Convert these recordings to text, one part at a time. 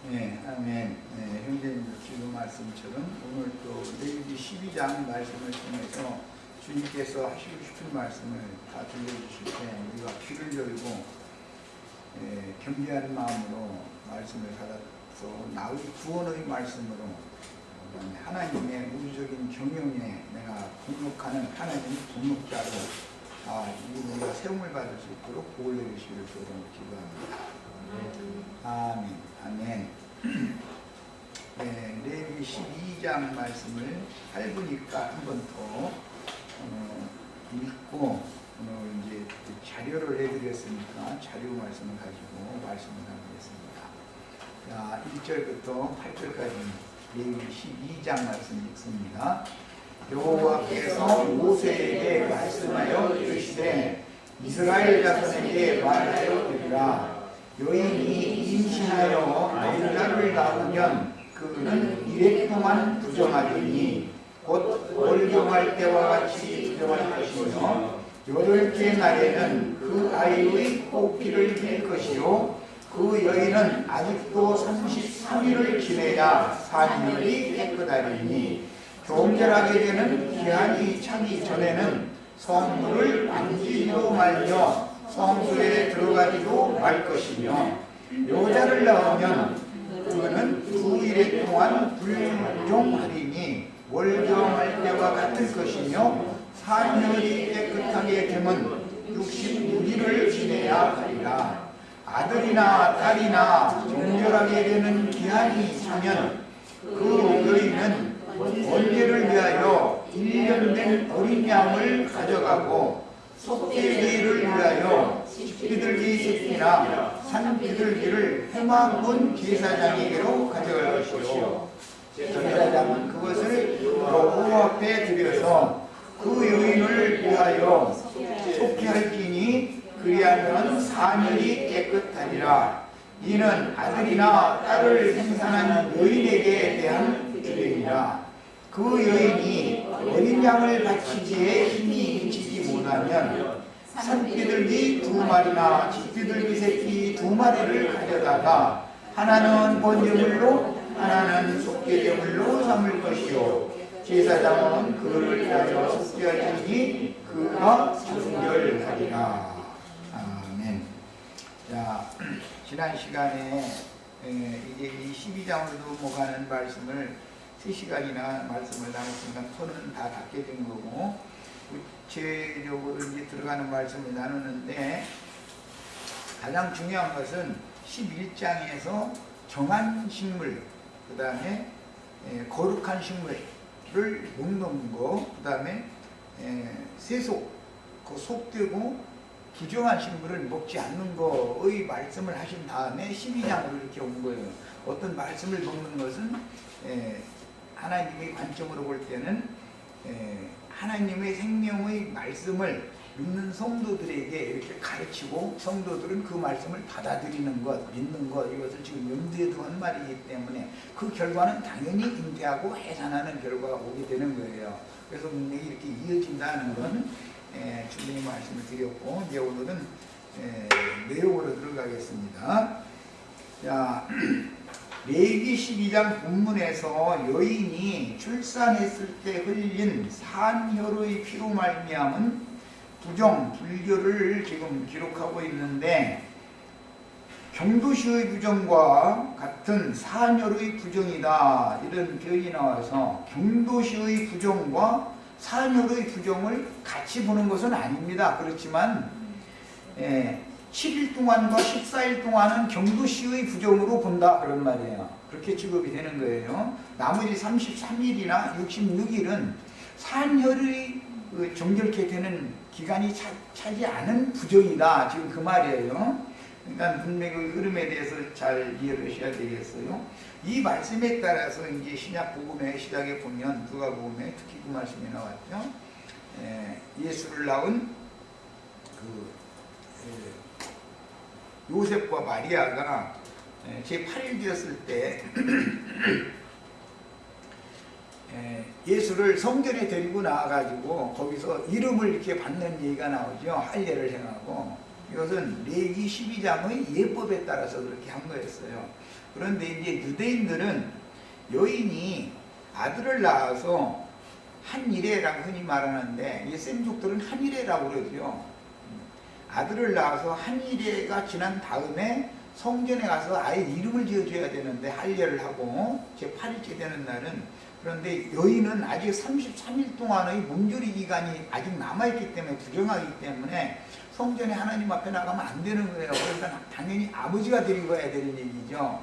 네, 아멘. 네, 형제님들 지금 말씀처럼 오늘 또 레위기 12장 말씀을 통해서 주님께서 하시고 싶은 말씀을 다 들려주실 때 우리가 귀를 열고 겸비한 마음으로 말씀을 받아서 나의 구원의 말씀으로 하나님의 우주적인 경영에 내가 공목하는 하나님의 공목자로 우리가 세움을 받을 수 있도록 복을 내리시기를 주로 기도합니다. 아멘. 아멘. 네, 레위기 12장 말씀을 짧으니까 한 번 더 읽고 오늘 이제 자료를 해드렸으니까 자료 말씀을 가지고 말씀을 나누겠습니다. 자, 1절부터 8절까지 레위기 12장 말씀 읽습니다. 여호와께서 모세에게 말씀하여 이르시되 이스라엘 자손에게 말하여 이르라. 여인이 임신하여 남자를 낳으면 그는 이래 동안 부정하리니 곧 월경할 때와 같이 부정할 것이며 8째 날에는 그 아이의 코피를 뺄 것이요 그 여인은 아직도 33일을 지내야 사년이 깨끗하리니 종결하게 되는 기한이 차기 전에는 성물을 만지지도 말며 성소에 들어가지도 말 것이며 여자를 낳으면 그는 2일 동안 불종하리니 월경할 때와 같을 것이며 사년이 깨끗하게 되면 66일을 지내야 하리라. 아들이나 딸이나 종결하게 되는 기한이 차면 그 여인은 번제를 위하여 1년 된 어린 양을 가져가고 속죄제를 위하여 집비둘기 새끼나 산비둘기를 해망군 제사장에게로 가져갈 것이요 제사장은 그것을 여호와 앞에 드려서 그 여인을 위하여 속죄할지니 그리하면 사년이 깨끗하리라. 이는 아들이나 딸을 생산한 여인에게 대한 규례이라. 그 여인이 어린 양을 바치기에 힘이 미치지 못하면 산비둘기 2마리나 집비둘기 새끼 2마리를 가져다가 하나는 번제물로 하나는 속죄제물로 삼을 것이요 제사장은 그를 위하여 속죄하리니 그가 순결하리라. 아멘. 자, 지난 시간에 이제 이 12장으로 넘어가는 말씀을 3시간이나 말씀을 나눴으니까 톤은 다 닿게 된 거고 구체적으로 이제 들어가는 말씀을 나누는데 가장 중요한 것은 11장에서 정한 식물, 그 다음에 거룩한 식물을 먹는 거, 그 다음에 세속, 그 속되고 부정한 식물을 먹지 않는 거의 말씀을 하신 다음에 12장으로 이렇게 온 거예요. 어떤 말씀을 먹는 것은 하나님의 관점으로 볼 때는 하나님의 생명의 말씀을 믿는 성도들에게 이렇게 가르치고 성도들은 그 말씀을 받아들이는 것, 믿는 것, 이것을 지금 염두에 두는 말이기 때문에 그 결과는 당연히 잉태하고 해산하는 결과가 오게 되는 거예요. 그래서 문맥이 이렇게 이어진다는 건 주님의 말씀을 드렸고 이제 오늘은 내용으로 들어가겠습니다. 자, 레위기 12장 본문에서 여인이 출산했을 때 흘린 산혈의 피로 말미암은 부정, 불교를 지금 기록하고 있는데 경도시의 부정과 같은 산혈의 부정이다 이런 표현이 나와서 경도시의 부정과 산혈의 부정을 같이 보는 것은 아닙니다. 그렇지만 7일 동안과 14일 동안은 경도시의 부정으로 본다 그런 말이에요. 그렇게 취급이 되는 거예요. 나머지 33일이나 66일은 산혈의 정결케 되는 기간이 차지 않은 부정이다. 지금 그 말이에요. 그러니까 문맥의 흐름에 대해서 잘 이해를 하셔야 되겠어요. 이 말씀에 따라서 이제 신약 복음의 시작에 보면 누가복음에 특히 그 말씀이 나왔죠. 예수를 낳은 요셉과 마리아가 제8일 되었을 때 예수를 성전에 데리고 나와가지고 거기서 이름을 이렇게 받는 얘기가 나오죠. 할례를 행하고 이것은 레위기 12장의 예법에 따라서 그렇게 한 거였어요. 그런데 이제 유대인들은 여인이 아들을 낳아서 한일해라고 흔히 말하는데 이 셈족들은 한일해라고 그러죠. 아들을 낳아서 한일해가 지난 다음에 성전에 가서 아예 이름을 지어줘야 되는데 할례를 하고 제8일째 되는 날은, 그런데 여인은 아직 33일 동안의 몸조리 기간이 아직 남아있기 때문에 부정하기 때문에 성전에 하나님 앞에 나가면 안 되는 거예요. 그러니까 당연히 아버지가 데리고 가야 되는 얘기죠.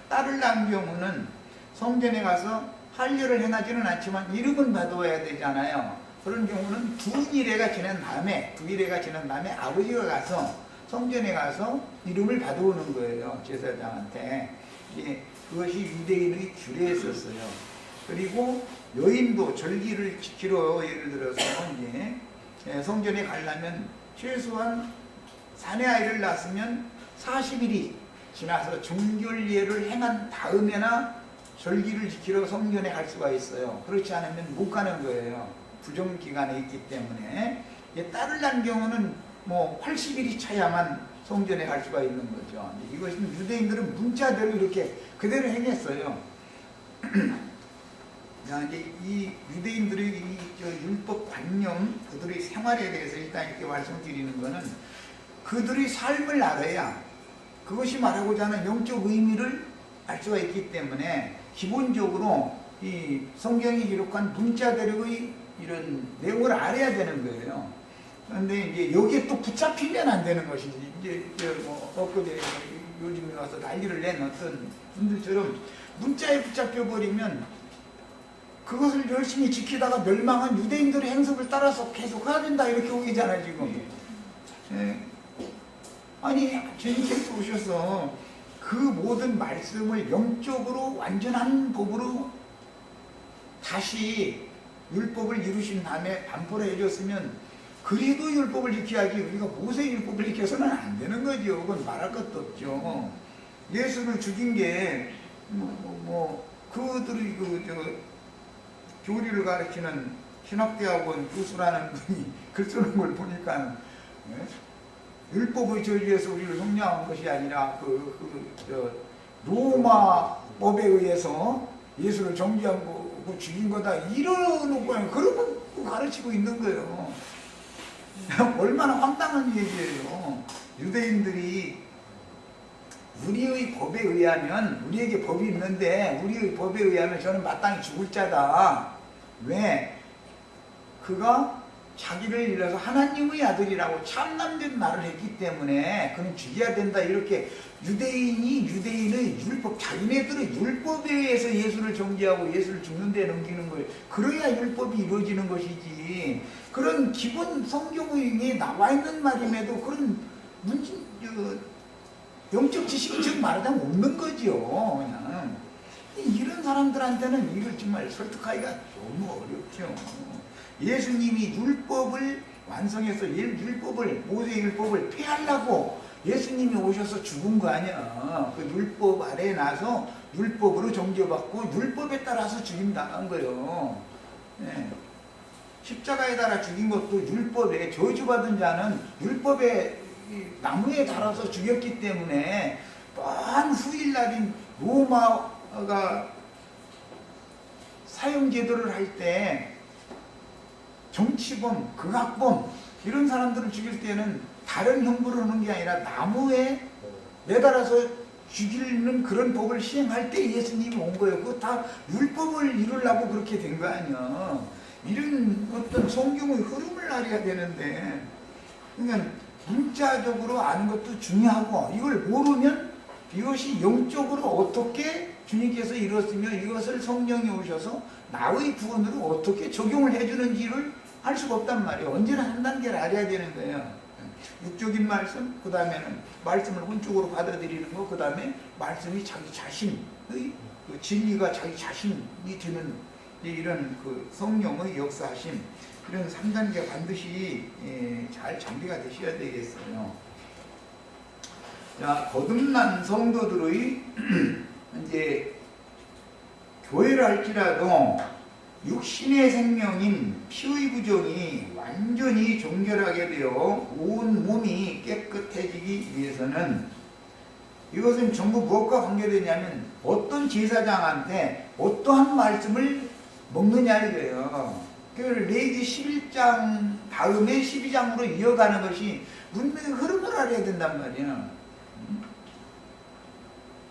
딸을 낳은 경우는 성전에 가서 할례를 행하지는 않지만 이름은 받아야 되잖아요. 그런 경우는 두 일회가 지난 다음에 아버지가 가서 성전에 가서 이름을 받아오는 거예요. 제사장한테. 그것이 유대인의 규례였었어요. 그리고 여인도 절기를 지키러 예를 들어서 이제 성전에 가려면 최소한 사내 아이를 낳았으면 40일이 지나서 정결례를 행한 다음에나 절기를 지키러 성전에 갈 수가 있어요. 그렇지 않으면 못 가는 거예요. 부정기간에 있기 때문에. 딸을 낳은 경우는 뭐 80일이 차야만 성전에 갈 수가 있는 거죠. 이것은 유대인들은 문자대로 이렇게 그대로 행했어요. 자, 이제 이 유대인들의 이 율법 관념, 그들의 생활에 대해서 일단 이렇게 말씀드리는 거는 그들의 삶을 알아야 그것이 말하고자 하는 영적 의미를 알 수가 있기 때문에 기본적으로 이 성경이 기록한 문자대로의 이런 내용을 알아야 되는 거예요. 그런데 이제 여기에 또 붙잡히면 안 되는 것이지. 이제 뭐 엊그제 요즘에 와서 난리를 낸 어떤 분들처럼 문자에 붙잡혀 버리면 그것을 열심히 지키다가 멸망한 유대인들의 행석을 따라서 계속 해야 된다 이렇게 오기잖아요 지금. 아니 주님께서 오셔서 그 모든 말씀을 영적으로 완전한 법으로 다시 율법을 이루신 다음에 반포를 해줬으면 그래도 율법을 지켜야지 우리가 모세 율법을 지켜서는 안 되는 거죠. 그건 말할 것도 없죠. 예수를 죽인 게 그들의 교리를 가르치는 신학대학원 교수라는 분이 글 쓰는 걸 보니까 율법의 저주에서 우리를 속량한 것이 아니라 로마 법에 의해서 예수를 정죄하고 죽인 거다 이러는 거예요. 그러고 가르치고 있는 거예요. 얼마나 황당한 얘기예요. 유대인들이 우리의 법에 의하면, 우리에게 법이 있는데 우리의 법에 의하면 저는 마땅히 죽을 자다. 왜? 그가 자기를 잃어서 하나님의 아들이라고 참남된 말을 했기 때문에 그는 죽여야 된다. 이렇게 유대인의 율법, 자기네들의 율법에 의해서 예수를 정죄하고 예수를 죽는 데 넘기는 거예요. 그래야 율법이 이루어지는 것이지. 그런 기본 성경에 나와 있는 말임에도 그런 영적 지식이 지금 말하자면 없는 거죠. 그냥 이런 사람들한테는 이걸 정말 설득하기가 너무 어렵죠. 예수님이 율법을 완성해서 모세 율법을 폐하려고 예수님이 오셔서 죽은 거 아니야. 그 율법 아래에 나서 율법으로 정죄받고 율법에 따라서 죽임당한 거예요. 네. 십자가에 달아 죽인 것도 율법에, 저주받은 자는 율법에 나무에 달아서 죽였기 때문에 또한 후일날인 로마가 사형제도를 할 때 정치범, 극악범 이런 사람들을 죽일 때는 다른 형벌을 하는 게 아니라 나무에 매달아서 죽이는 그런 법을 시행할 때 예수님이 온 거예요. 그거 다 율법을 이루려고 그렇게 된 거 아니야. 이런 어떤 성경의 흐름을 알아야 되는데, 그러니까 문자적으로 아는 것도 중요하고 이걸 모르면 이것이 영적으로 어떻게 주님께서 이뤘으며 이것을 성령이 오셔서 나의 구원으로 어떻게 적용을 해주는지를 알 수가 없단 말이에요. 언제나 한 단계를 알아야 되는 거예요. 육적인 말씀, 그 다음에는 말씀을 혼적으로 받아들이는 거, 그 다음에 말씀이 자기 자신의 그 진리가 자기 자신이 되는 이런 그 성령의 역사하심, 이런 3단계가 반드시 잘 장비가 되셔야 되겠어요. 자, 거듭난 성도들의 이제 교회를 할지라도 육신의 생명인 피의 부정이 완전히 정결하게 되어 온 몸이 깨끗해지기 위해서는 이것은 전부 무엇과 관계되냐면 어떤 제사장한테 어떠한 말씀을 먹느냐 이거예요. 그 레위기 11장 다음에 12장으로 이어가는 것이 문명의 흐름을 알아야 된단 말이야.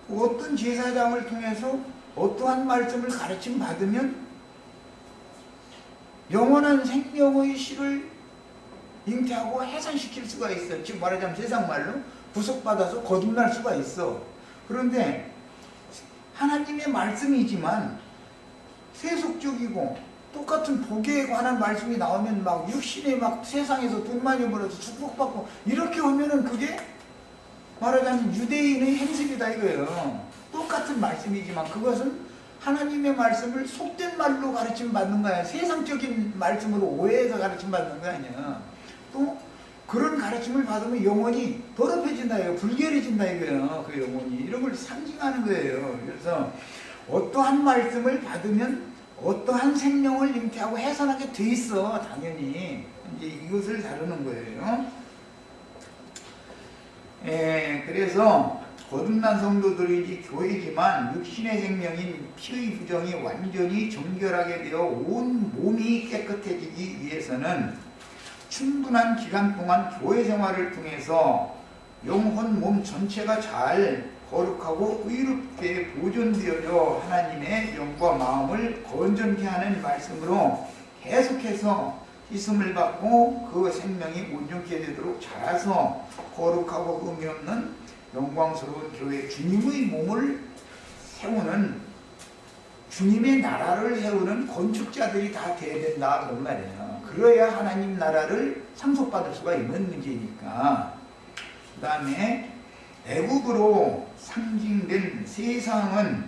어떤 제사장을 통해서 어떠한 말씀을 가르침 받으면 영원한 생명의 실을 잉태하고 해산시킬 수가 있어. 지금 말하자면 세상 말로 구속받아서 거듭날 수가 있어. 그런데 하나님의 말씀이지만 세속적이고 똑같은 복에 관한 말씀이 나오면 막 육신에 막 세상에서 돈 많이 벌어서 축복받고 이렇게 오면은 그게 말하자면 유대인의 행습이다 이거예요. 똑같은 말씀이지만 그것은 하나님의 말씀을 속된 말로 가르침 받는 거야. 세상적인 말씀으로 오해해서 가르침 받는 거 아니야. 또 그런 가르침을 받으면 영혼이 더럽혀진다 이거예요. 불결해진다 이거예요. 그 영혼이 이런 걸 상징하는 거예요. 그래서 어떠한 말씀을 받으면 어떠한 생명을 잉태하고 해산하게 돼 있어. 당연히 이제 이것을 다루는 거예요. 그래서 거듭난 성도들이 교회지만 육신의 생명인 피의 부정이 완전히 정결하게 되어 온 몸이 깨끗해지기 위해서는 충분한 기간 동안 교회 생활을 통해서 영혼 몸 전체가 잘 거룩하고 의롭게 보존되어져 하나님의 영과 마음을 건전케 하는 말씀으로 계속해서 씻음을 받고 그 생명이 온전케 되도록 자라서 거룩하고 의미 없는 영광스러운 교회 주님의 몸을 세우는 주님의 나라를 세우는 건축자들이 다 돼야 된다 그런 말이에요. 그래야 하나님 나라를 상속받을 수가 있는 문제니까. 그 다음에 애국으로 상징된 세상은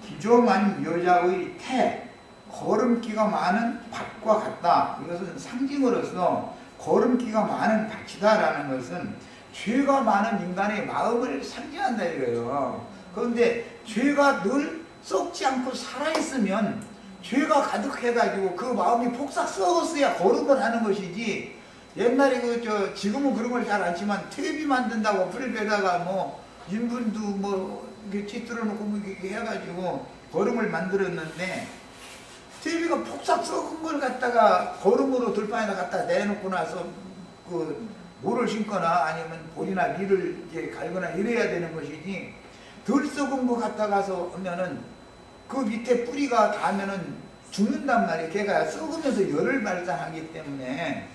기정한 여자의 태, 거름기가 많은 밭과 같다. 이것은 상징으로서 거름기가 많은 밭이다라는 것은 죄가 많은 인간의 마음을 상징한다 이거예요. 그런데 죄가 늘 썩지 않고 살아있으면 죄가 가득해가지고 그 마음이 폭삭 썩었어야 거룩을 하는 것이지. 옛날에 지금은 그런 걸 잘 않지만 퇴비 만든다고 불에다가 뭐 인분도 뭐 이렇게 찌들어 놓고 뭐 이렇게 해가지고 거름을 만들었는데 퇴비가 폭삭 썩은 걸 갖다가 거름으로 들판에다 갖다 내놓고 나서 그 모를 심거나 아니면 볼이나 밀을 이렇게 갈거나 이래야 되는 것이지 덜 썩은 거 갖다가서 하면은 그 밑에 뿌리가 닿으면은 죽는단 말이에요. 걔가 썩으면서 열을 발산하기 때문에.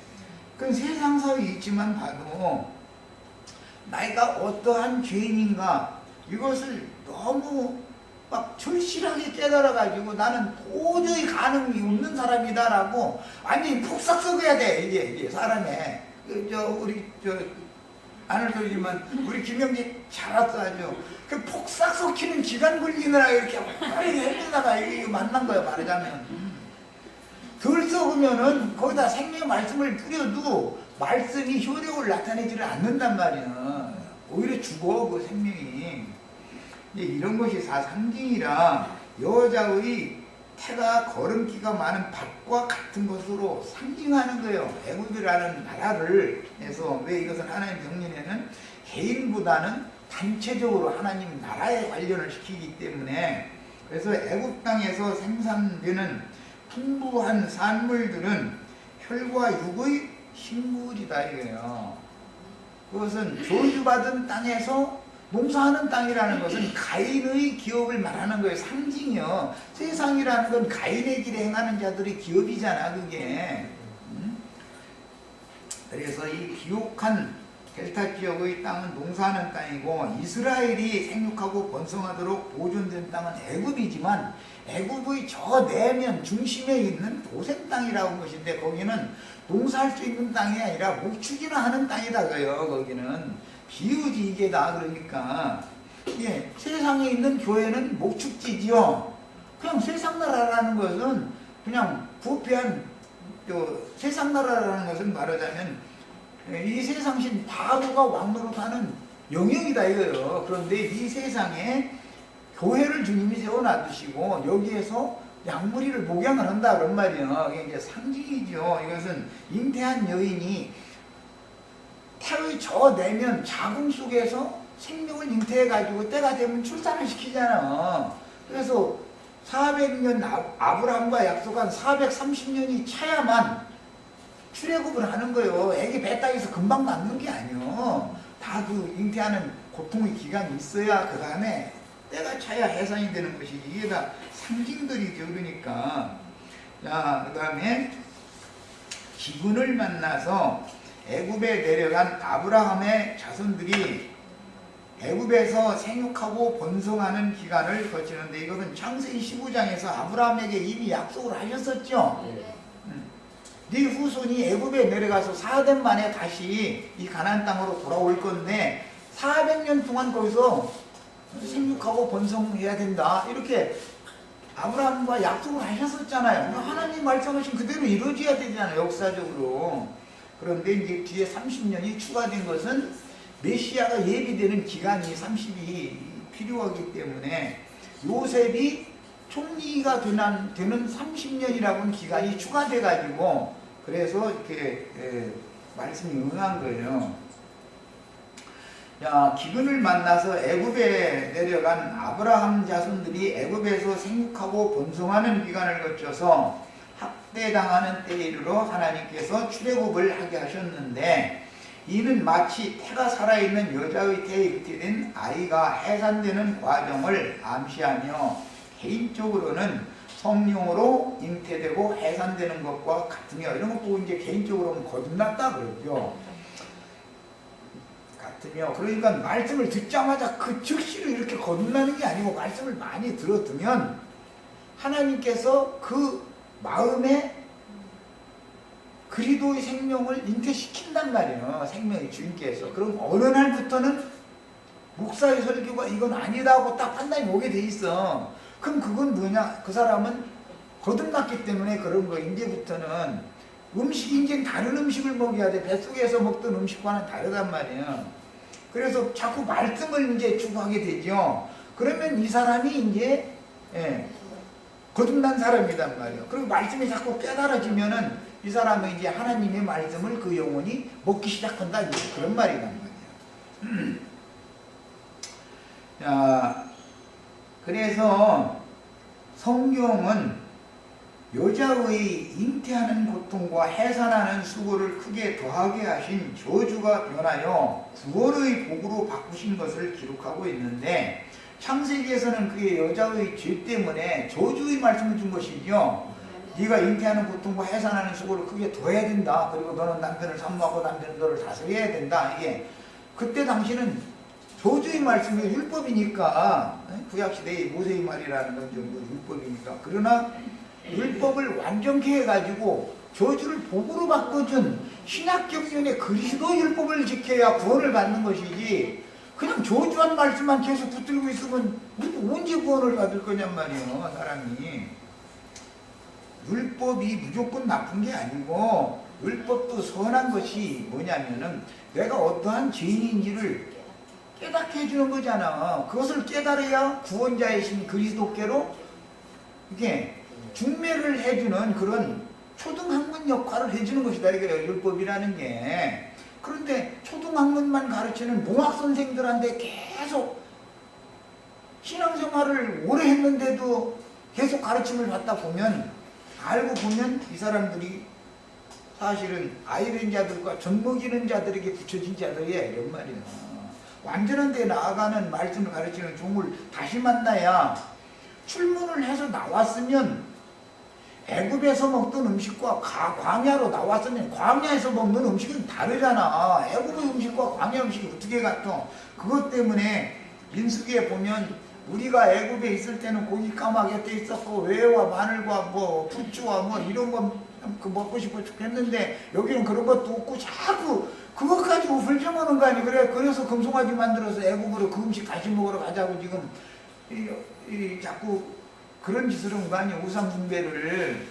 그건 세상사에 있지만 봐도 나이가 어떠한 죄인인가 이것을 너무 막 절실하게 깨달아가지고 나는 도저히 가능이 없는 사람이다라고 완전히 폭삭 썩어야 돼. 이게 사람의 우리 안을 소리지만 우리 김영기 잘 왔어 아주 그 폭삭 썩히는 기간 걸리느라 이렇게 빨리 해주다가 이거 만난 거야 말하자면. 덜 썩으면은 거기다 생명의 말씀을 뿌려도 말씀이 효력을 나타내지를 않는단 말이야. 오히려 죽어 그 생명이. 이제 이런 것이 다 상징이라 여자의 태가 거름기가 많은 밭과 같은 것으로 상징하는 거예요. 애국이라는 나라를 해서 왜 이것은 하나님 정lin에는 개인보다는 단체적으로 하나님 나라에 관련을 시키기 때문에 그래서 애국 땅에서 생산되는 풍부한 산물들은 혈과 육의 식물이다 이거예요. 그것은 저주받은 땅에서 농사하는 땅이라는 것은 가인의 기업을 말하는 거예요. 상징이요. 세상이라는 건 가인의 길에 행하는 자들의 기업이잖아 그게. 그래서 이 기옥한 델타 지역의 땅은 농사하는 땅이고 이스라엘이 생육하고 번성하도록 보존된 땅은 애굽이지만 애굽의 저 내면 중심에 있는 도생 땅이라는 것인데 거기는 농사할 수 있는 땅이 아니라 목축이나 하는 땅이다 그래요. 거기는 비유지 이게 다. 그러니까 예, 세상에 있는 교회는 목축지지요. 그냥 세상 나라라는 것은 그냥 부패한 세상 나라라는 것은 말하자면 이 세상신 바보가 왕노릇하는 영역이다 이거예요. 그런데 이 세상에 교회를 주님이 세워놔두시고 여기에서 양무리를 목양을 한다 그런 말이에요. 이게 이제 상징이죠. 이것은 잉태한 여인이 태의 저 내면 자궁 속에서 생명을 잉태해가지고 때가 되면 출산을 시키잖아. 그래서 400년 아브라함과 약속한 430년이 차야만 출애굽을 하는 거예요. 애기 배 땅에서 금방 낳는 게 아니에요. 다 그 잉태하는 고통의 기간이 있어야 그 다음에 때가 차야 해산이 되는 것이지. 이게 다 상징들이죠. 그러니까 자, 그 다음에 기근을 만나서 애굽에 내려간 아브라함의 자손들이 애굽에서 생육하고 번성하는 기간을 거치는데, 이것은 창세기 15장에서 아브라함에게 이미 약속을 하셨었죠. 네 후손이 애굽에 내려가서 4년 만에 다시 이 가나안 땅으로 돌아올 건데 400년 동안 거기서 생육하고 번성해야 된다, 이렇게 아브라함과 약속을 하셨었잖아요. 하나님 말씀하신 그대로 이루어져야 되잖아요, 역사적으로. 그런데 이제 뒤에 30년이 추가된 것은 메시아가 예비되는 기간이 30이 필요하기 때문에 요셉이 총리가 되는 30년이라고는 기간이 추가돼 가지고 그래서 이렇게 말씀이 응한 거예요. 야, 기근을 만나서 애굽에 내려간 아브라함 자손들이 애굽에서 생육하고 번성하는 기간을 거쳐서 학대당하는 때에 이르러 하나님께서 출애굽을 하게 하셨는데, 이는 마치 태가 살아있는 여자의 태에 잉태된 아이가 해산되는 과정을 암시하며 개인적으로는 성령으로 잉태되고 해산되는 것과 같으며, 이런 것 보고 이제 개인적으로는 거듭났다 그러죠. 같으며, 그러니까 말씀을 듣자마자 그 즉시로 이렇게 거듭나는 게 아니고 말씀을 많이 들어두면 하나님께서 그 마음에 그리스도의 생명을 잉태시킨단 말이에요. 생명의 주인께서. 그럼 어느 날부터는 목사의 설교가 이건 아니다 하고 딱 판단이 오게 돼 있어. 그럼 그건 뭐냐? 그 사람은 거듭났기 때문에 그런 거. 이제부터는 음식이 이제 다른 음식을 먹여야 돼. 뱃속에서 먹던 음식과는 다르단 말이에요. 그래서 자꾸 말씀을 이제 추구하게 되죠. 그러면 이 사람이 이제 거듭난 사람이란 말이에요. 그리고 말씀이 자꾸 깨달아지면은 이 사람은 이제 하나님의 말씀을 그 영혼이 먹기 시작한다, 그런 말이란 말이에요. 자, 그래서 성경은 여자의 잉태하는 고통과 해산하는 수고를 크게 더하게 하신 저주가 변하여 구원의 복으로 바꾸신 것을 기록하고 있는데, 창세기에서는 그게 여자의 죄 때문에 저주의 말씀을 준 것이죠. 네가 잉태하는 고통과 해산하는 수고를 크게 더해야 된다. 그리고 너는 남편을 산모하고 남편은 너를 다스려야 된다. 이게 그때 당시는 저주의 말씀이 율법이니까, 구약시대의 모세의 말이라는 건 정도 율법이니까. 그러나 율법을 완전케 해가지고 저주를 복으로 바꿔준 신약경륜의 그리스도 율법을 지켜야 구원을 받는 것이지, 그냥 저주한 말씀만 계속 붙들고 있으면 언제 구원을 받을 거냔 말이에요, 사람이. 율법이 무조건 나쁜 게 아니고, 율법도 선한 것이 뭐냐면은 내가 어떠한 죄인인지를 깨닫게 해주는 거잖아. 그것을 깨달아야 구원자이신 그리스도께로 이게 중매를 해주는 그런 초등학문 역할을 해주는 것이다, 이거예요, 율법이라는 게. 그런데 초등학문만 가르치는 농학선생들한테 계속 신앙생활을 오래 했는데도 계속 가르침을 받다 보면, 알고 보면 이 사람들이 사실은 아이된 자들과 젖먹이는 자들에게 붙여진 자들이야, 이런 말이야. 완전한 데 나아가는 말씀을 가르치는 종을 다시 만나야, 출문을 해서 나왔으면 애굽에서 먹던 음식과 광야로 나왔으면 광야에서 먹는 음식은 다르잖아. 애굽의 음식과 광야 음식이 어떻게 같아? 그것 때문에 민수기에 보면 우리가 애굽에 있을 때는 고기 까마귀 때 있었고 외와 마늘과 뭐 부추와 뭐 이런 거 먹고 싶어 죽겠는데 여기는 그런 것도 없고 자꾸 그것 가지고 불평하는 거 아니. 그래서 금송아지 만들어서 애굽으로 그 음식 다시 먹으러 가자고 지금 자꾸 그런 짓을 한 거 아니야, 우상 숭배를.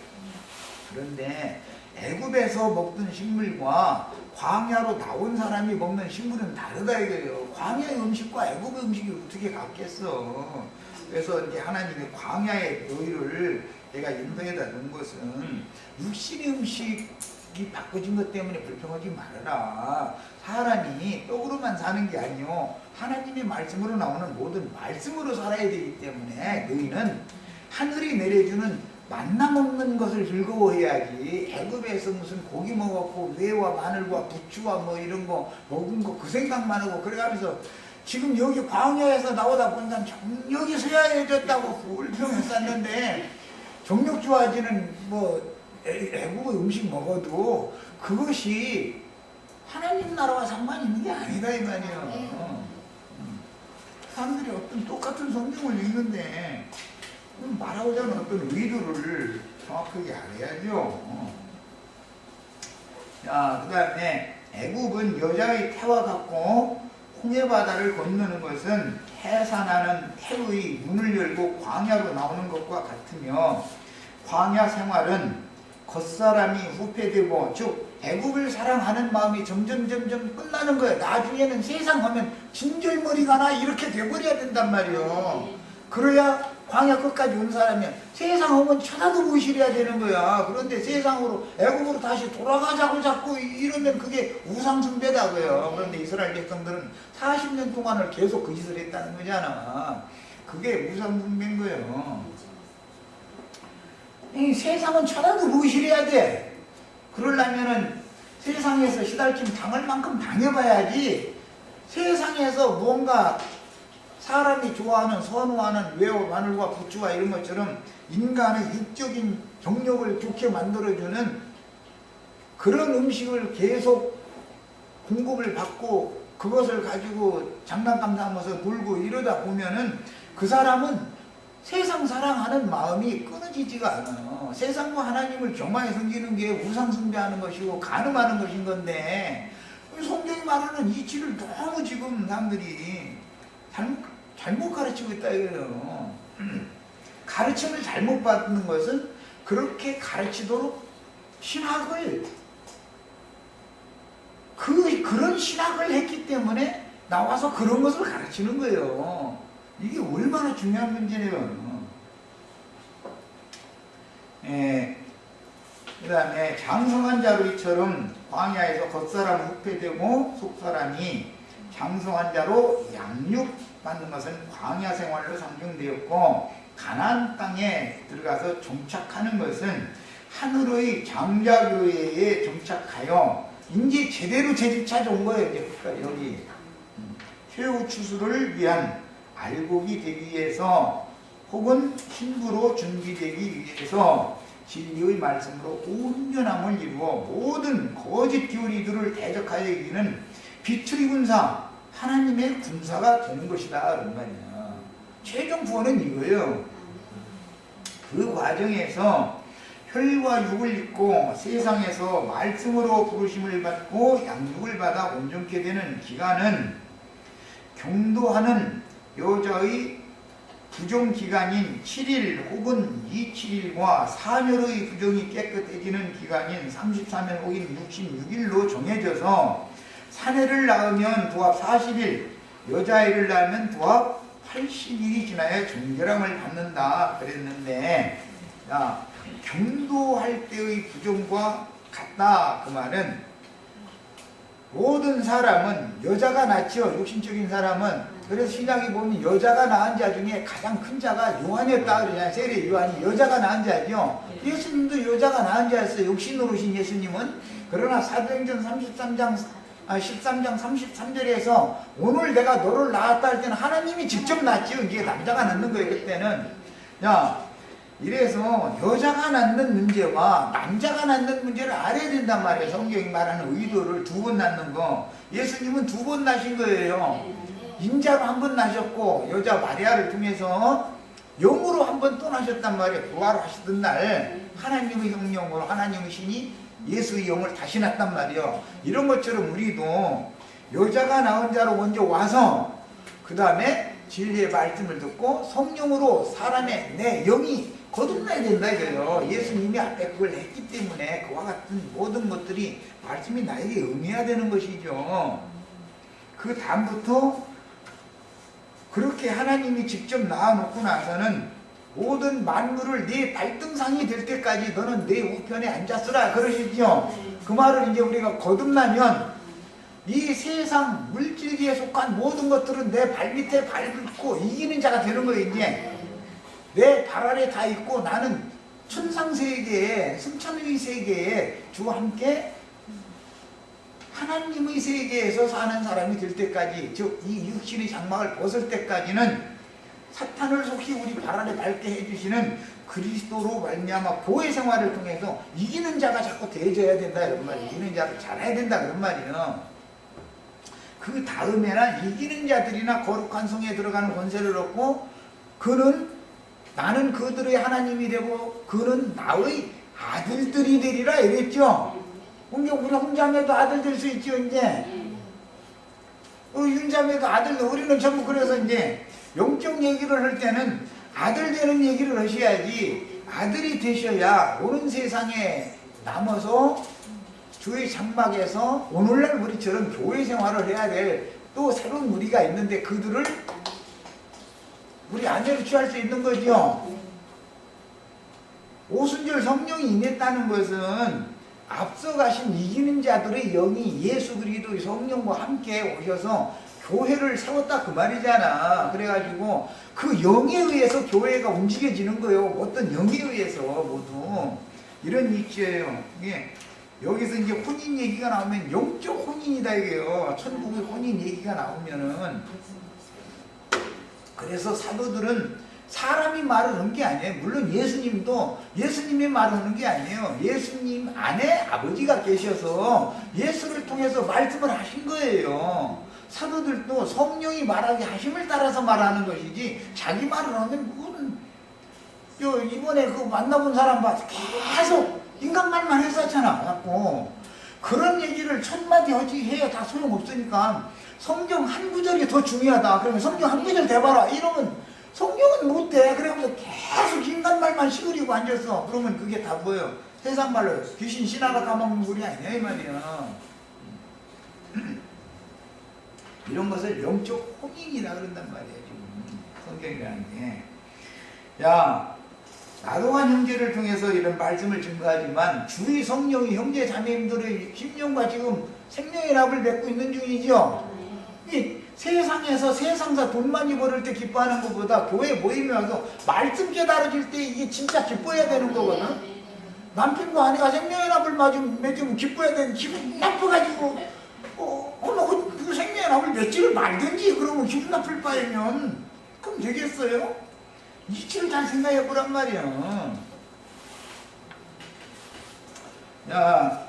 그런데 애굽에서 먹던 식물과 광야로 나온 사람이 먹는 식물은 다르다 이거예요. 광야의 음식과 애굽의 음식이 어떻게 같겠어. 그래서 이제 하나님의 광야의 너희를 내가 인도에다 놓은 것은 육신의 음식이 바꿔진 것 때문에 불평하지 말아라. 사람이 떡으로만 사는 게 아니요 하나님의 말씀으로 나오는 모든 말씀으로 살아야 되기 때문에 너희는 하늘이 내려주는 만나 먹는 것을 즐거워해야지. 애굽에서 무슨 고기 먹었고 회와 마늘과 부추와 뭐 이런 거 먹은 거 그 생각만 하고 그래가면서 지금 여기 광야에서 나오다 보니까 정력이 쇠약해졌다고 불평했었는데 정력 좋아지는 뭐 애국 음식 먹어도 그것이 하나님 나라와 상관 있는 게 아니다 이 말이에요. 사람들이 어떤 똑같은 성경을 읽는데 말하고자 하는 어떤 의도를 정확하게 알아야죠. 자, 그 다음에 애굽은 여자의 태와 같고 홍해바다를 건너는 것은 해산하는 태의 문을 열고 광야로 나오는 것과 같으며 광야 생활은 겉사람이 후패되고 즉 애굽을 사랑하는 마음이 점점 끝나는 거예요. 나중에는 세상 하면 진절머리가 나 이렇게 돼버려야 된단 말이에요. 그래야 광야 끝까지 온 사람이야. 세상 오면 쳐다도 못 싫어야 되는 거야. 그런데 세상으로 애굽으로 다시 돌아가자고 자꾸 이러면 그게 우상숭배다고요. 그런데 이스라엘 백성들은 40년 동안을 계속 그 짓을 했다는 거잖아. 그게 우상숭배인 거예요. 이 세상은 쳐다도 못 싫어야 돼. 그러려면은 세상에서 시달림 당할 만큼 당해봐야지. 세상에서 뭔가 사람이 좋아하는 선호하는 외와 마늘과 부추와 이런 것처럼 인간의 육적인 정력을 좋게 만들어주는 그런 음식을 계속 공급을 받고 그것을 가지고 장난감 삼아서 놀고 이러다 보면은 그 사람은 세상 사랑하는 마음이 끊어지지가 않아요. 세상과 하나님을 겸하여 섬기는 게 우상숭배하는 것이고 간음하는 것인 건데 성경이 말하는 이치를 너무 지금 사람들이 잘못 가르치고 있다 이거예요. 가르침을 잘못 받는 것은 그렇게 가르치도록 신학을 그런 신학을 했기 때문에 나와서 그런 것을 가르치는 거예요. 이게 얼마나 중요한 문제네요. 그 다음에 장성한 자로이처럼 광야에서 겉사람 후패되고 속사람이 장성한 자로 양육받는 것은 광야 생활로 상징되었고 가나안 땅에 들어가서 정착하는 것은 하늘의 장자교회에 정착하여 이제 제대로 제집 찾아온 거예요. 이제 여기 최후 추수를 위한 알곡이 되기 위해서 혹은 신부로 준비되기 위해서 진리의 말씀으로 온전함을 이루어 모든 거짓 교리들을 대적하여 이기는 비투리 군사 하나님의 군사가 되는 것이다 그런 말이야. 최종 구원은 이거예요. 그 과정에서 혈과 육을 입고 세상에서 말씀으로 부르심을 받고 양육을 받아 온전케 되는 기간은 경도하는 여자의 부정기간인 7일 혹은 27일과 사멸의 부정이 깨끗해지는 기간인 33일 혹은 66일로 정해져서 사내를 낳으면 도합 40일, 여자아이를 낳으면 도합 80일이 지나야 정결함을 받는다 그랬는데 경도할 때의 부정과 같다 그 말은 모든 사람은 여자가 낳죠. 육신적인 사람은. 그래서 신약에 보면 여자가 낳은 자 중에 가장 큰 자가 요한이었다 그러잖아요. 세례 요한이 여자가 낳은 자죠. 예수님도 여자가 낳은 자였어요. 육신으로 오신 예수님은. 그러나 사도행전 13장 33절에서 오늘 내가 너를 낳았다 할 때는 하나님이 직접 낳지요. 이게 남자가 낳는 거예요. 그때는. 이래서 여자가 낳는 문제와 남자가 낳는 문제를 알아야 된단 말이에요. 성경이 말하는 의도를 두 번 낳는 거. 예수님은 두 번 낳으신 거예요. 인자로 한 번 낳으셨고 여자 마리아를 통해서 영으로 한 번 또 낳으셨단 말이에요. 부활하시던 날 하나님의 성령으로 하나님의 신이 예수의 영을 다시 낳았단 말이에요. 이런 것처럼 우리도 여자가 낳은 자로 먼저 와서 그 다음에 진리의 말씀을 듣고 성령으로 사람의 내 영이 거듭나야 된다 이거예요. 예수님이 앞에 그걸 했기 때문에 그와 같은 모든 것들이 말씀이 나에게 응해야 되는 것이죠. 그 다음부터 그렇게 하나님이 직접 낳아놓고 나서는 모든 만물을 네 발등상이 될 때까지 너는 내 우편에 앉았으라 그러시죠. 그 말을 이제 우리가 거듭나면 이 세상 물질기에 속한 모든 것들은 내 발밑에 밟고 이기는 자가 되는 거예요. 이제 내 발 아래 다 있고 나는 천상세계에 승천의 세계에 주와 함께 하나님의 세계에서 사는 사람이 될 때까지, 즉 이 육신의 장막을 벗을 때까지는 사탄을 속히 우리 발 아래 밟게 해주시는 그리스도로 말미암아 교회 생활을 통해서 이기는 자가 자꾸 되어져야 된다 이런 말이에요. 이기는 자를 잘해야 된다 그런 말이에요. 그 다음에는 이기는 자들이나 거룩한 성에 들어가는 권세를 얻고 나는 그들의 하나님이 되고 그는 나의 아들들이 되리라 이랬죠. 우리 홍자매도 아들 될 수 있죠. 이제 윤자매도 아들, 우리는 전부 그래서 이제 영적 얘기를 할 때는 아들 되는 얘기를 하셔야지, 아들이 되셔야 오는 세상에 남아서 주의 장막에서 오늘날 우리처럼 교회 생활을 해야 될 또 새로운 무리가 있는데 그들을 우리 아내로 취할 수 있는 거죠. 오순절 성령이 임했다는 것은 앞서가신 이기는 자들의 영이 예수 그리스도의 성령과 함께 오셔서 교회를 세웠다 그 말이잖아. 그래가지고 그 영에 의해서 교회가 움직여지는 거예요. 어떤 영에 의해서 모두 이런 이치예요. 이게 여기서 이제 혼인 얘기가 나오면 영적 혼인이다 이게요. 천국의 혼인 얘기가 나오면은, 그래서 사도들은 사람이 말을 하는 게 아니에요. 물론 예수님도 예수님이 말을 하는 게 아니에요. 예수님 안에 아버지가 계셔서 예수를 통해서 말씀을 하신 거예요. 사도들도 성령이 말하게 하심을 따라서 말하는 것이지 자기 말을 하면 무슨 이번에 그 만나본 사람 봐서 계속 인간 말만 했었잖아. 갖고 그런 얘기를 천마디 해야 다 소용없으니까 성경 한 구절이 더 중요하다. 그러면 성경 한 구절 대봐라 이러면 성경은 못돼. 그러면서 계속 인간 말만 시그리고 앉았어. 그러면 그게 다 뭐예요? 세상 말로 귀신 신하가 까먹는 소리 아니야 이 말이야. 이런 것을 영적 혼인이라 그런단 말이야 지금 성경이라는 게. 야, 나동한 형제를 통해서 이런 말씀을 증거하지만 주의 성령이 형제 자매님들의 심령과 지금 생명의 납을 맺고 있는 중이죠. 이 세상에서 세상사 돈 많이 벌을 때 기뻐하는 것보다 교회 모임에 와서 말씀 깨달아질 때 이게 진짜 기뻐해야 되는 거거든. 남편과 아내가 생명의 납을 맺으면 기뻐해야 되는, 기분 나빠가지고 그 생명의 납을 맺지를 말든지 그러면 기분 나쁠 바에면 그럼 되겠어요? 이치를 잘 생각해 보란 말이야. 야,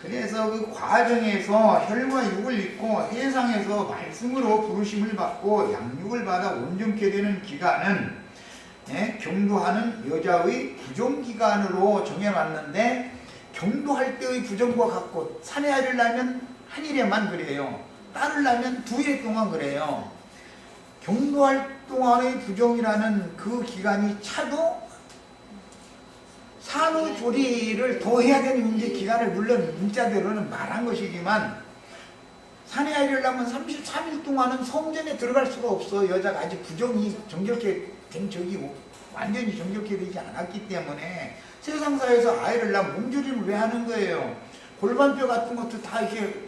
그래서 그 과정에서 혈과 육을 입고 세상에서 말씀으로 부르심을 받고 양육을 받아 온전케 되는 기간은 경도하는 여자의 부정기간으로 정해놨는데, 경도할 때의 부정과 같고 산에 아이를 낳으면 한 일에만 그래요. 딸을 낳으면 2일 동안 그래요. 경도할 동안의 부정이라는 그 기간이 차도 산후조리를 더 해야 되는 이제 기간을 물론 문자대로는 말한 것이지만, 산에 아이를 낳으면 33일 동안은 성전에 들어갈 수가 없어. 여자가 아직 부정이 정결케 된 적이 완전히 정결케 되지 않았기 때문에 세상사에서 아이를 낳으면 몸조리를 왜 하는 거예요? 골반뼈 같은 것도 다 이렇게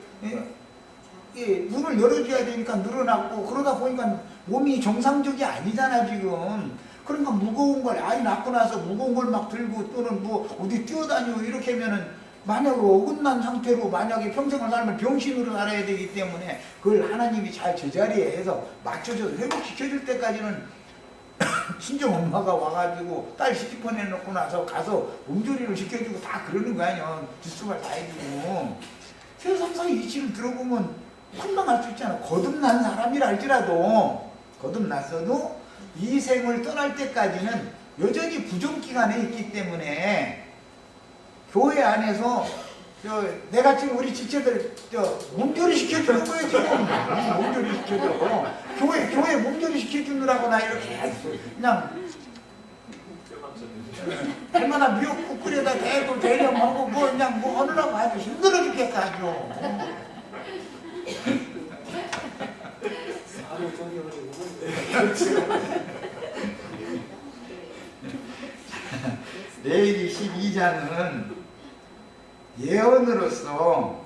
문을 열어줘야 되니까 늘어났고, 그러다 보니까 몸이 정상적이 아니잖아 지금. 그러니까 무거운 걸, 아이 낳고 나서 무거운 걸 막 들고 또는 뭐 어디 뛰어다니고 이렇게 하면은 만약에 어긋난 상태로 만약에 평생을 살면 병신으로 살아야 되기 때문에 그걸 하나님이 잘 제자리에 해서 맞춰줘서 회복시켜줄 때까지는 친정 엄마가 와가지고 딸 시집 보내놓고 나서 가서 몸조리를 시켜주고 다 그러는 거 아니야. 뒷수발 다 해주고. 세상사의 이치를 들어보면 금방 알 수 있잖아. 거듭난 사람이라 할지라도, 거듭났어도 이 생을 떠날 때까지는 여전히 부정기간에 있기 때문에 교회 안에서 내가 지금 우리 지체들 몸조리 시켜주는 거예요 지금. 몸조리 시켜줘. 교회 몸조리 시켜주느라고 나 이렇게 그냥 얼마나 미역국 끓여다 대고 대령하고 뭐 그냥 뭐 하느라고 아주 힘들어 죽겠다 아주. 레위기 12장은 예언으로서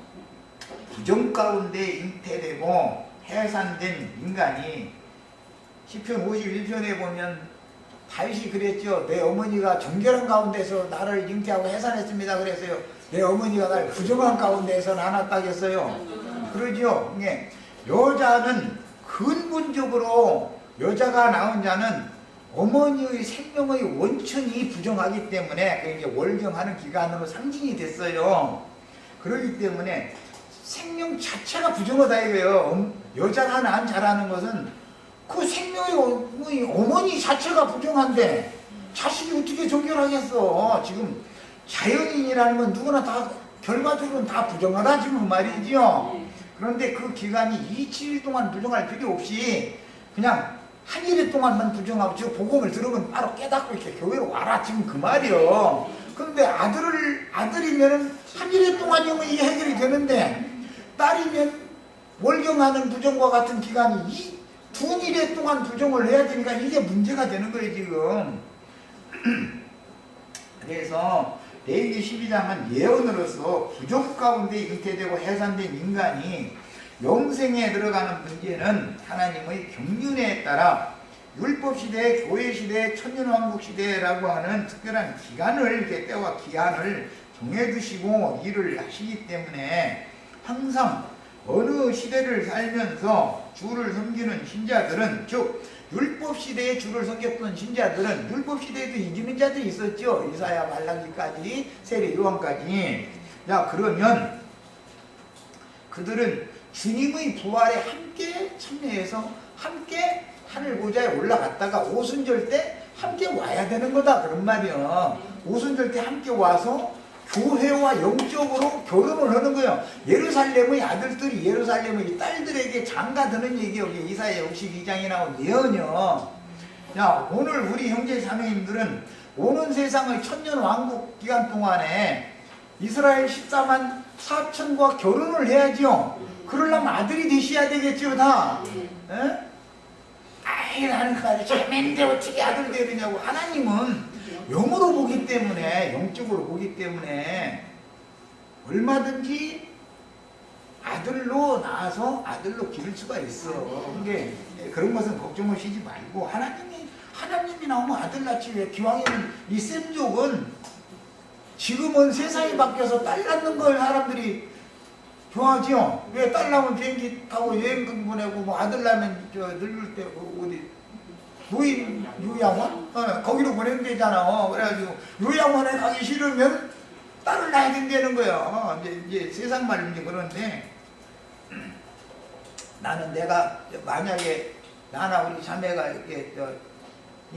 부정 가운데 잉태되고 해산된 인간이 시편 51편에 보면 다윗이 그랬죠. 내 어머니가 정결한 가운데서 나를 잉태하고 해산했습니다. 그랬어요. 내 어머니가 날 부정한 가운데서 낳았다 했어요. 그러죠. 여자는 근본적으로 여자가 낳은 자는 어머니의 생명의 원천이 부정하기 때문에 그게 월경하는 기간으로 상징이 됐어요. 그렇기 때문에 생명 자체가 부정하다 이거예요. 여자가 낳은 자라는 것은 그 생명의 어머니 자체가 부정한데 자식이 어떻게 정결하겠어. 지금 자연인이라는 건 누구나 다 결과적으로는 다 부정하다 지금 말이지요. 그런데 그 기간이 27일 동안 부정할 필요 없이 그냥 한 일일 동안만 부정하고 지금 복음을 들으면 바로 깨닫고 이렇게 교회로 와라 지금 그 말이요. 그런데 아들이면은 한 일일 동안이면 이게 해결이 되는데 딸이면 월경하는 부정과 같은 기간이 이 두일에 동안 부정을 해야 되니까 이게 문제가 되는 거예요 지금. 그래서 레위기 12장은 예언으로서 부정 가운데 잉태되고 해산된 인간이 영생에 들어가는 문제는 하나님의 경륜에 따라 율법시대, 교회시대, 천년왕국시대라고 하는 특별한 기간을, 때와 기한을 정해두시고 일을 하시기 때문에 항상 어느 시대를 살면서 주를 섬기는 신자들은, 즉 율법시대에 주를 섬겼던 신자들은 율법시대에도 이기는 자들이 있었죠. 이사야, 말라기까지, 세례, 요한까지. 자, 그러면 그들은 주님의 부활에 함께 참여해서 함께 하늘 보좌에 올라갔다가 오순절 때 함께 와야 되는 거다 그런 말이야. 오순절 때 함께 와서 교회와 영적으로 결혼을 하는 거예요. 예루살렘의 아들들이 예루살렘의 딸들에게 장가드는 얘기예요. 이사야 62장에 나온 예언이요. 야, 오늘 우리 형제 자매님들은 오는 세상의 천년 왕국 기간 동안에 이스라엘 14만 4천과 결혼을 해야죠. 그러려면 아들이 되셔야 되겠죠, 다. 에? 아이, 나는 그 아들 자매인데 어떻게 아들 되느냐고. 하나님은 영으로 보기 때문에, 영적으로 보기 때문에 얼마든지 아들로 낳아서 아들로 기를 수가 있어. 그게 그런 것은 걱정하시지 말고 하나님이 나오면 아들 낳지 왜. 기왕이면 이 셈족은 지금은 세상이 바뀌어서 딸 낳는 걸 사람들이 좋아하지요. 왜 딸 낳으면 비행기 타고 여행 보내고 뭐 아들 낳으면 늙을 때 어디 노인 요양원? 거기로 보내면 되잖아. 그래가지고 요양원에 가기 싫으면 딸을 낳아야 된다는 거야. 이제 세상 말로 이제 그런데 나는 내가 만약에 나나 우리 자매가 이렇게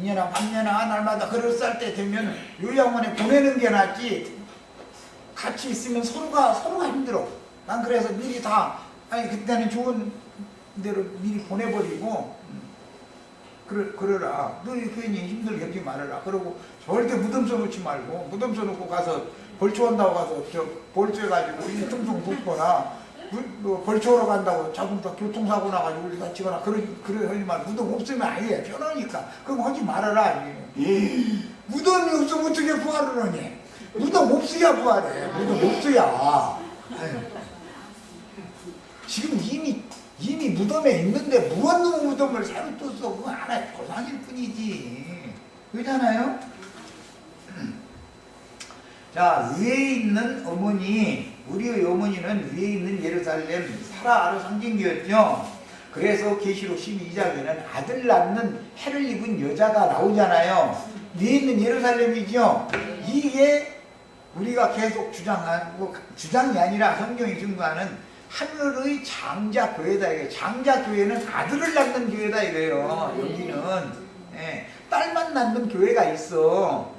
2년이나 반년이나 날마다 그럴싸할 때 되면 요양원에 보내는 게 낫지. 같이 있으면 서로가 힘들어. 난 그래서 미리 그때는 좋은 대로 미리 보내버리고 그러라. 너 괜히 힘들게 하지 말아라. 그러고 절대 무덤 써놓지 말고, 무덤 써놓고 가서 벌초한다고 가서 벌초해가지고 우리 퉁퉁 붓거나 벌초하러 간다고 자꾸 다 교통사고 나가지고 우리 다치거나 그러지 말고. 무덤 없으면 아예 편하니까 그럼 하지 말아라. 무덤이 없으면 어떻게 부활을 하니? 무덤 없어야 부활해. 무덤 없어야. 지금 이미 무덤에 있는데 무한놈 무덤을 새로 떴어. 그건 하나의 도상일 뿐이지. 그렇잖아요? 자, 위에 있는 어머니, 우리의 어머니는 위에 있는 예루살렘 사라로 상징되었죠. 그래서 계시록 12장에는 아들 낳는 해를 입은 여자가 나오잖아요. 위에 있는 예루살렘이죠. 이게 우리가 계속 주장이 아니라 성경이 증거하는 하늘의 장자교회다. 이게 장자교회는 아들을 낳는 교회다 이거예요. 여기는 딸만 낳는 교회가 있어.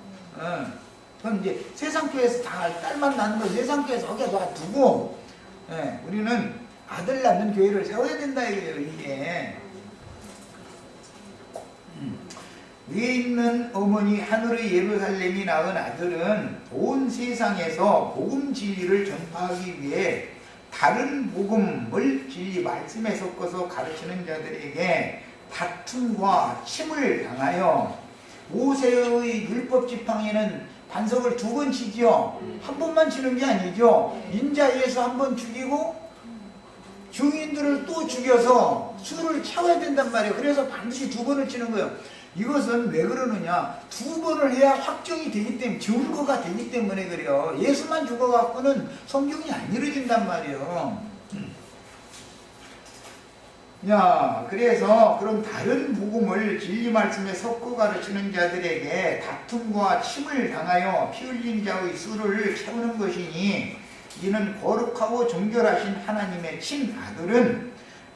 그럼 이제 세상 교회에서 다 딸만 낳는 거 세상 교회에서 거기에 놔두고 우리는 아들 낳는 교회를 세워야 된다 이거예요. 이게 위에 있는 어머니 하늘의 예루살렘이 낳은 아들은 온 세상에서 복음 진리를 전파하기 위해 다른 복음을 진리 말씀에 섞어서 가르치는 자들에게 다툼과 침을 당하여 모세의 율법 지팡이는 반석을 2번 치지요. 한 번만 치는 게 아니죠. 인자 예수 한 번 죽이고 증인들을 또 죽여서 수를 채워야 된단 말이에요. 그래서 반드시 2번을 치는 거예요. 이것은 왜 그러느냐, 2번을 해야 확정이 되기 때문에, 증거가 되기 때문에 그래요. 예수만 죽어갖고는 성경이 안 이루어진단 말이에요. 야, 그래서 그럼 다른 복음을 진리 말씀에 섞어 가르치는 자들에게 다툼과 침을 당하여 피 흘린 자의 수를 채우는 것이니, 이는 거룩하고 정결하신 하나님의 친아들은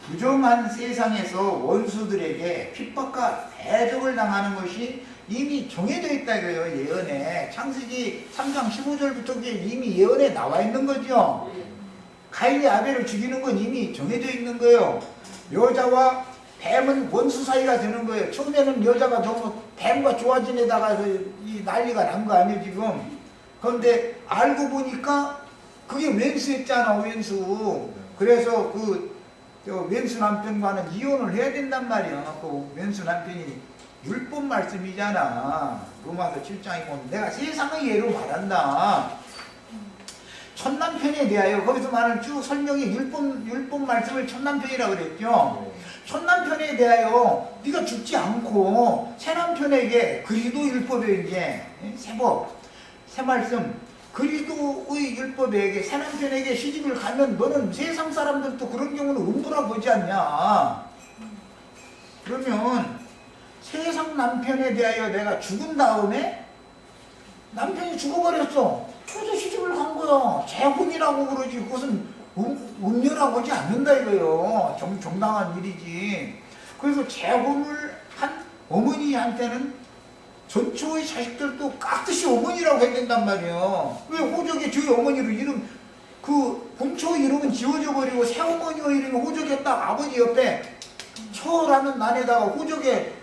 부정한 세상에서 원수들에게 핍박과 대적을 당하는 것이 이미 정해져 있다 이거예요. 예언에. 창세기 3장 15절부터 이미 예언에 나와 있는 거죠. 가인이 아벨을 죽이는 건 이미 정해져 있는 거예요. 여자와 뱀은 원수 사이가 되는 거예요. 처음에는 여자가 너무 뱀과 좋아 지내다가 이 난리가 난 거 아니에요 지금. 그런데 알고 보니까 그게 왼수였잖아, 왼수. 그래서 왼수 남편과는 이혼을 해야 된단 말이야. 그 왼수 남편이 율법 말씀이잖아. 로마서 7장에 보면 내가 세상의 예로 말한다. 첫 남편에 대하여 거기서 말하는 쭉 설명이 율법 말씀을 첫 남편이라고 그랬죠. 첫 남편에 대하여 네가 죽지 않고 새 남편에게 그리스도 율법에 이제 새 말씀 그리스도의 율법에게 새 남편에게 시집을 가면 너는 세상 사람들도 그런 경우는 음부라 보지 않냐. 그러면 세상 남편에 대하여 내가 죽은 다음에 남편이 죽어버렸어. 그래서 시집을 간 거야. 재혼이라고 그러지. 그것은 음녀라고 하지 않는다 이거예요. 정당한 일이지. 그래서 재혼을 한 어머니한테는 전초의 자식들도 깍듯이 어머니라고 해야 된단 말이에요. 왜 호적에 저희 어머니로 이름, 본초의 이름은 지워져 버리고 새어머니의 이름이 호적에 딱 아버지 옆에 처라는 난에다가 호적에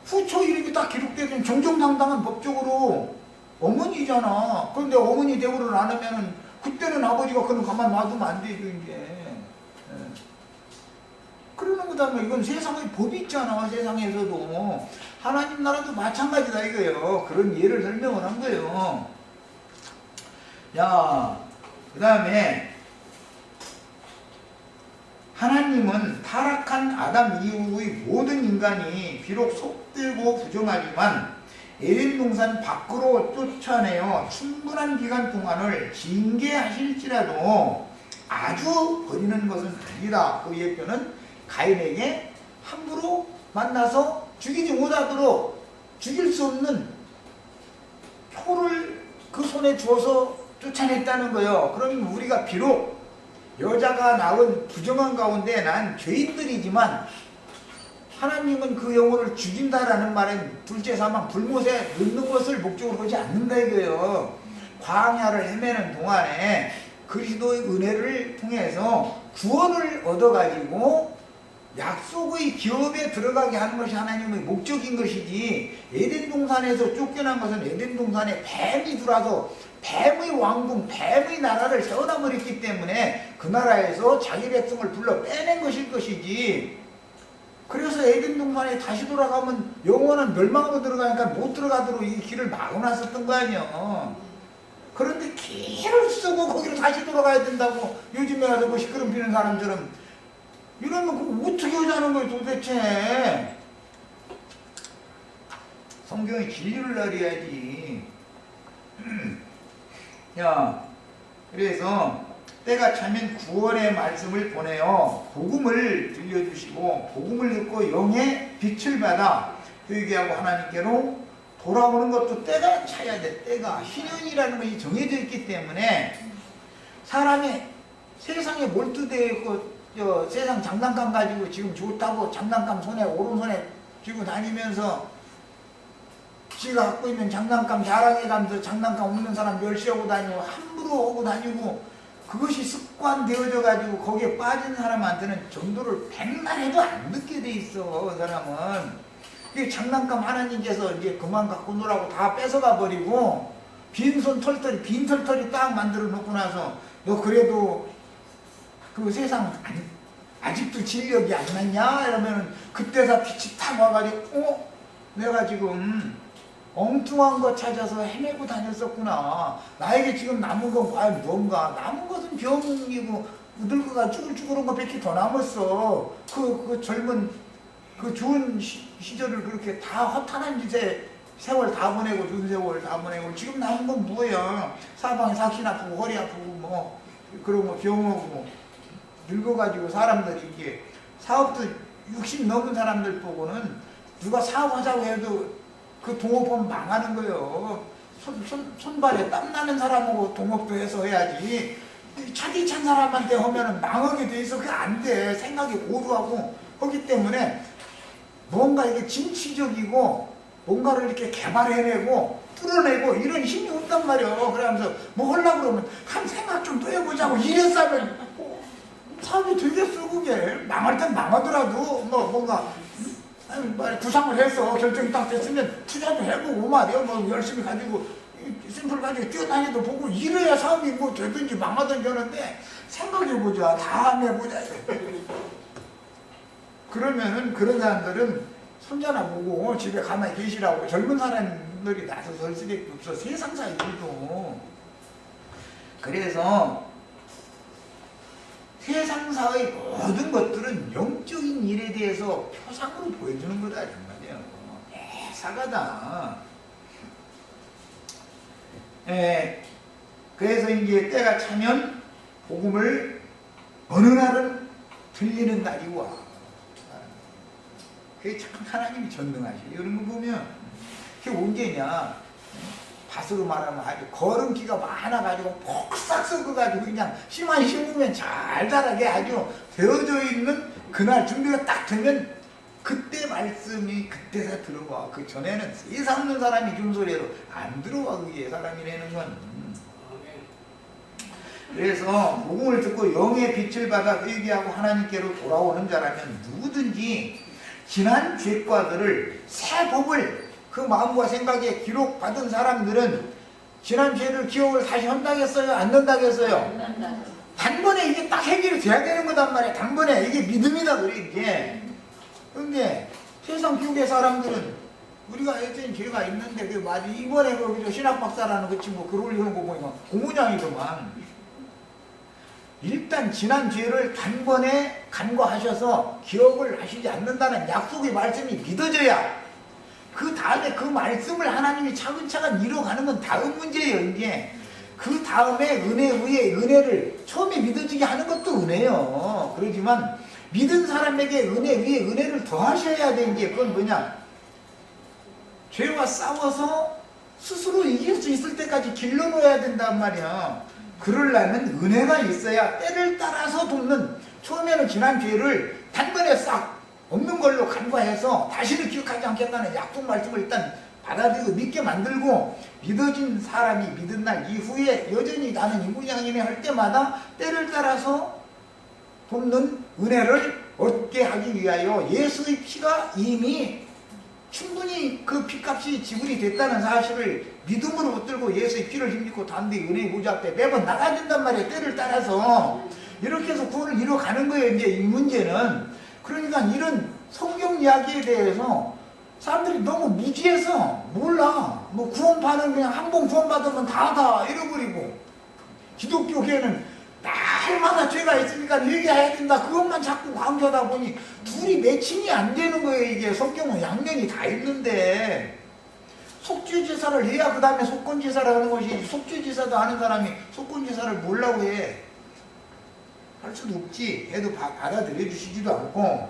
후초 이름이 딱 기록되면 정정당당한 법적으로 어머니잖아. 그런데 어머니 대우를 안 하면은 그때는 아버지가 그럼 가만 놔두면 안 되죠 이제. 그러는 거다. 이건 세상의 법이 있잖아. 세상에서도 하나님 나라도 마찬가지다 이거예요. 그런 예를 설명을 한 거예요. 야, 그 다음에 하나님은 타락한 아담 이후의 모든 인간이 비록 속되고 부정하지만 에덴 동산 밖으로 쫓아내어 충분한 기간 동안을 징계하실지라도 아주 버리는 것은 아니다. 그 예표는 가인에게 함부로 만나서 죽이지 못하도록 죽일 수 없는 표를 그 손에 주어서 쫓아냈다는 거예요. 그러면 우리가 비록 여자가 낳은 부정한 가운데 난 죄인들이지만 하나님은 그 영혼을 죽인다라는 말은 둘째 사망 불못에 넣는 것을 목적으로 하지 않는다 이거예요. 광야를 헤매는 동안에 그리스도의 은혜를 통해서 구원을 얻어가지고 약속의 기업에 들어가게 하는 것이 하나님의 목적인 것이지, 에덴 동산에서 쫓겨난 것은 에덴 동산에 뱀이 들어와서 뱀의 왕궁, 뱀의 나라를 세워놔버렸기 때문에 그 나라에서 자기 백성을 불러 빼낸 것일 것이지, 그래서 에덴 동산에 다시 돌아가면 영원한 멸망으로 들어가니까 못 들어가도록 이 길을 막아놨었던 거 아니야. 그런데 길을 쓰고 거기로 다시 돌아가야 된다고 요즘에 가서 뭐 시끄럼 피는 사람처럼 이러면 그거 어떻게 하자는 거예요 도대체. 성경이 진리를 알아야지. 야, 그래서 때가 차면 구원의 말씀을 보내어 복음을 들려주시고 복음을 듣고 영의 빛을 받아 회개하고 하나님께로 돌아오는 것도 때가 차야 돼. 때가 희년이라는 것이 정해져 있기 때문에 사람이 세상에 몰두되어 있고 세상 장난감 가지고 지금 좋다고 장난감 손에 오른손에 쥐고 다니면서 지가 갖고 있는 장난감 자랑해가면서 장난감 없는 사람 멸시하고 다니고 함부로 하고 다니고 그것이 습관되어져 가지고 거기에 빠진 사람한테는 전도를 100만 해도 안 듣게 돼 있어. 그 사람은 이 장난감 하나님께서 이제 그만 갖고 놀라고 다 뺏어가 버리고 빈손 털털이 빈 털털이 딱 만들어 놓고 나서 너 그래도 그 세상 아직도 진력이 안 났냐? 이러면은 그때서 빛이 탁 와가지고 내가 지금 엉뚱한 거 찾아서 헤매고 다녔었구나. 나에게 지금 남은 건 과연 뭔가? 남은 것은 병이고 늙어가 쭈글쭈글한 거 밖에 더 남았어. 그 젊은 그 좋은 시절을 그렇게 다 허탄한 짓에 세월 다 보내고 준 세월 다 보내고 지금 남은 건 뭐야? 사방에 삭신 아프고 허리 아프고 뭐 그런 거 병오고 늙어가지고 사람들이 이게 사업도 60 넘은 사람들 보고는 누가 사업하자고 해도 그 동업하면 망하는 거예요. 손발에 땀나는 사람하고 동업도 해서 해야지. 차디 찬 사람한테 하면은 망하게 돼 있어. 그게 안 돼. 생각이 오류하고 하기 때문에 뭔가 이게 진취적이고 뭔가를 이렇게 개발해내고 뚫어내고 이런 힘이 없단 말이에요. 그러면서 뭐 하려고 그러면 한 생각 좀 더 해보자고 이래서 하면 사업이 되겠어. 그게 망할 땐 망하더라도 뭐 뭔가 구상을 해서 결정이 딱 됐으면 투자도 해보고 말이에요. 뭐 열심히 가지고 샘플 가지고 뛰어다니도 보고 이래야 사업이 뭐 되든지 망하든지 하는데 생각해보자. 다음에 보자. 그러면은 그런 사람들은 손자나 보고 집에 가만히 계시라고 젊은 사람들이 나서서 할 수밖에 없어. 세상사 일도. 그래서 세상사의 모든 것들은 영적인 일에 대해서 표상으로 보여주는 거다 정말이에요. 사가다. 그래서 이제 때가 차면 복음을 어느 날은 들리는 날이 와. 그게 참 하나님이 전능하시고 이런 거 보면 그게 언제냐? 밭으로 말하면 아주 거름기가 많아가지고 폭삭 썩어가지고 그냥 씨만 심으면 잘 자라게 아주 되어져 있는 그날 준비가 딱 되면 그때 말씀이 그때서 들어와. 그 전에는 세상 없는 사람이 준 소리로 안 들어와. 그게 사람이라는 건. 그래서 복음을 듣고 영의 빛을 받아 회개하고 하나님께로 돌아오는 자라면 누구든지 지난 죄과들을 새 법을 그 마음과 생각에 기록받은 사람들은 지난 죄를 기억을 다시 한다겠어요? 안 한다겠어요? 단번에 이게 딱 해결이 돼야 되는 거단 말이야. 단번에. 이게 믿음이다 그래 이게. 근데 세상 교계 사람들은 우리가 예전에 죄가 있는데 그 말이 이번에 그 신학 박사라는 그 친구 글 올리는 거 보니까 고문양이더만. 일단 지난 죄를 단번에 간과하셔서 기억을 하시지 않는다는 약속의 말씀이 믿어져야 그 다음에 그 말씀을 하나님이 차근차근 이뤄가는 건 다음 문제예요. 이게 그 다음에 은혜 위에 은혜를 처음에 믿어지게 하는 것도 은혜요. 그러지만 믿은 사람에게 은혜 위에 은혜를 더하셔야 되는 게 그건 뭐냐? 죄와 싸워서 스스로 이길 수 있을 때까지 길러놓아야 된단 말이야. 그러려면 은혜가 있어야 때를 따라서 돕는, 처음에는 지난 죄를 단번에 싹 없는 걸로 간과해서 다시는 기억하지 않겠다는 약속 말씀을 일단 받아들이고 믿게 만들고, 믿어진 사람이 믿은 날 이후에 여전히 나는 이문양이네 할 때마다 때를 따라서 돕는 은혜를 얻게 하기 위하여 예수의 피가 이미 충분히 그 피값이 지불이 됐다는 사실을 믿음으로 붙들고 예수의 피를 힘입고 담대 은혜의 보좌 앞에 매번 나가야 된단 말이에요. 때를 따라서 이렇게 해서 구원을 이뤄가는 거예요. 이제 이 문제는. 그러니까 이런 성경 이야기에 대해서 사람들이 너무 무지해서 몰라. 뭐 구원받은 그냥 한 번 구원받으면 다 잃어버리고, 기독교계는 날마다 죄가 있으니까 회개해야 된다, 그것만 자꾸 강조하다 보니 둘이 매칭이 안 되는 거예요. 이게 성경은 양면이 다 있는데 속죄제사를 해야 그 다음에 속건제사를 하는 것이지, 속죄제사도 하는 사람이 속건제사를 뭐라고 해? 할 수도 없지. 해도 받아들여 주시지도 않고.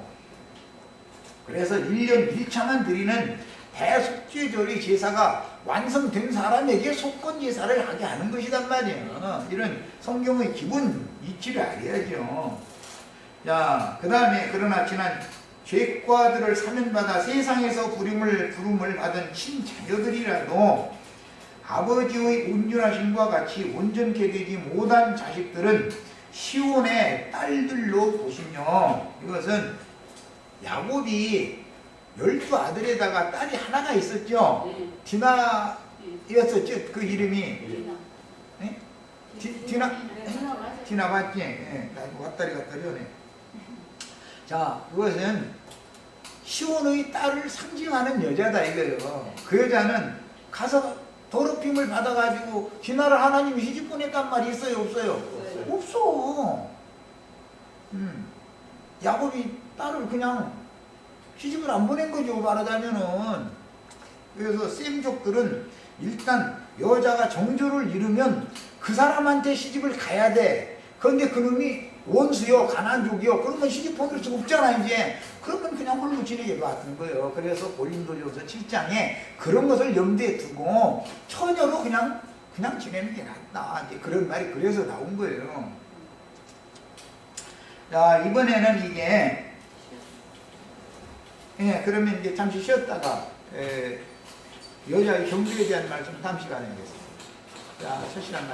그래서 1년 1차만 드리는 대속죄절의 제사가 완성된 사람에게 속건제사를 하게 하는 것이란 말이에요. 이런 성경의 기본 이치를 알아야죠. 자, 그 다음에 그러나 지난 죄과들을 사면받아 세상에서 부름을 받은 친자녀들이라도 아버지의 온전하심과 같이 온전케 되지 못한 자식들은 시온의 딸들로 보시며, 이것은 야곱이 12아들에다가 딸이 하나가 있었죠. 디나였었죠. 그 이름이. 네? 디나 맞지? 예, 왔다리 하네. 자, 그것은 시온의 딸을 상징하는 여자다 이거예요. 그 여자는 가서 더럽힘을 받아가지고 지나라 하나님이 시집 보냈단 말이 있어요, 없어요? 네. 없어. 야곱이 딸을 그냥 시집을 안 보낸 거죠, 말하자면은. 그래서 셈족들은 일단 여자가 정조를 이루면 그 사람한테 시집을 가야 돼. 그런데 그놈이 원수요, 가난족이요. 그러면 시집 보낼 수 없잖아, 이제. 그러면 그냥 홀로 지내게 놔둔 거예요. 그래서 고린도전서 7장에 그런 것을 염두에 두고 처녀로 그냥 지내는 게 낫다. 이제 그런 말이 그래서 나온 거예요. 자, 이번에는 이게, 예, 그러면 이제 잠시 쉬었다가, 여자의 경주에 대한 말씀 다음 시간에 하겠습니다. 자, 첫 시간